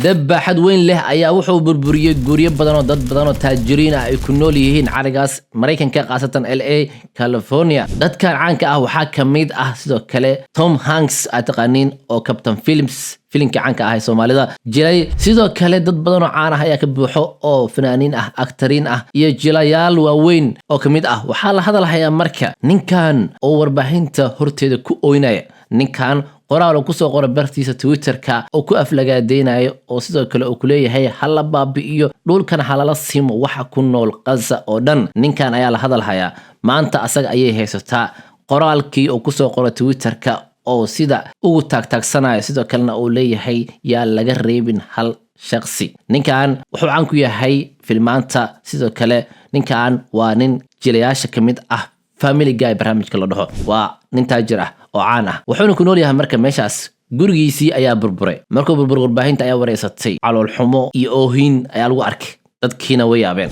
dab xad weyn leh ayaa wuxuu burburiyay guryo badan oo dad badan oo taajiriin ah ay ku nool yihiin carigaas Mareykanka qaasatan LA California dadkan caanka ah waxaa kamid ah sidoo kale Tom Hanks ataqaaniin oo Captain Phillips filimka caanka ah ee Soomaalida jiray sidoo kale dad badan oo caan ah ayaa ka buuxo oo fanaaniin ah actariin ah iyo jilayaal waaweyn oo kamid ah waxaa la hadalhayaa marka ninkan oo warbaahinta horteeda ku ooynaya ninkan qoraal uu ku soo qoray bartiisa Twitter-ka oo ku aflagaadeynaayo oo sidoo kale uu ku leeyahay hal baabi'iyo dhulkan halala simo waxa ku nool Gaza oo dhan ninkan ayaa la hadalhayaa maanta asaga ayay haysataa qoraalkii uu ku soo qoray Twitter-ka oo sida ugu taagtaagsanayo sidoo kalena uu leeyahay yaa laga reebin hal shakhsi ninkan wuxuu caan ku yahay filmaanta sidoo kale ninkan waa nin jilayaasha kamid ah Family Guy barnaamijka la dhaho waa nin taajir ah oo caan ah wuxuuna ku nool yahay marka meeshaas gurigiisii ayaa burburay markuu burbur warbaahinta ayaa wareysatay calool xumo iyo oohin ayaa lagu arkay dadkiina way yaabeen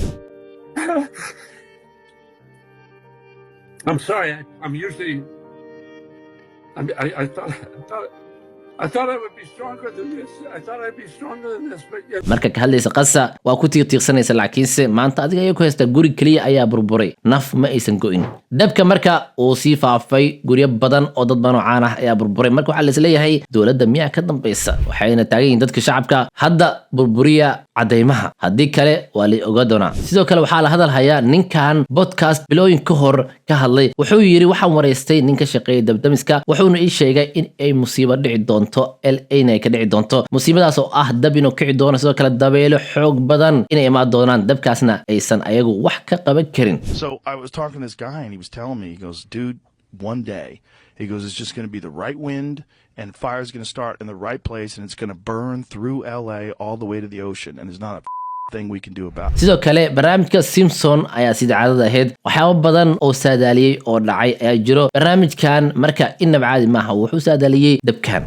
I'm sorry. I'm usually. I thought I would be stronger than this. I thought I'd be stronger than this, but yeah. marka ka hadlaysa Gaza waa ku tiirtiirsanaysa laakiinse maanta adiga ay ku haysta guri kaliya ayaa burburay naf ma aysan go'in dabka marka uu sii faafay guryo badan oo dad badan oo caan ah ayaa burburay marka waxa la isleeyahay dawladda miyaa ka dambaysa waxayna taagan dadka shacabka hadda burburiya cadeymaha haddii kale waa la ogaa doonaa sidoo kale waxaa la hadalhayaa ninkan podcast bilooyin ka hor ka hadlay wuxuu yiri waxaan wareystay ninka shaqeeya dabdamiska wuxuuna ii sheegay in ay musiibo dhici doonto LA inay ka dhici doonto musiibadaas oo ah dab inuu kici doono sidoo kale dabeelo xoog badan inay imaan doonaan dabkaasna aysan ayagu wax ka qaban karin So I was talking to this guy and he was telling me, he goes, dude, one day, he goes, it's just going to be the right wind and fire's going to start in the right place and it's going to burn through LA all the way to the ocean and there's not a thing we can do about it. sidoo kale barnaamijka Simpson ayaa sida caadada ahayd waxyaabo badan oo saadaaliyay oo dhacay ayaa jiro barnaamijkan marka inaba caadi maaha wuxuu saadaaliyay dabkan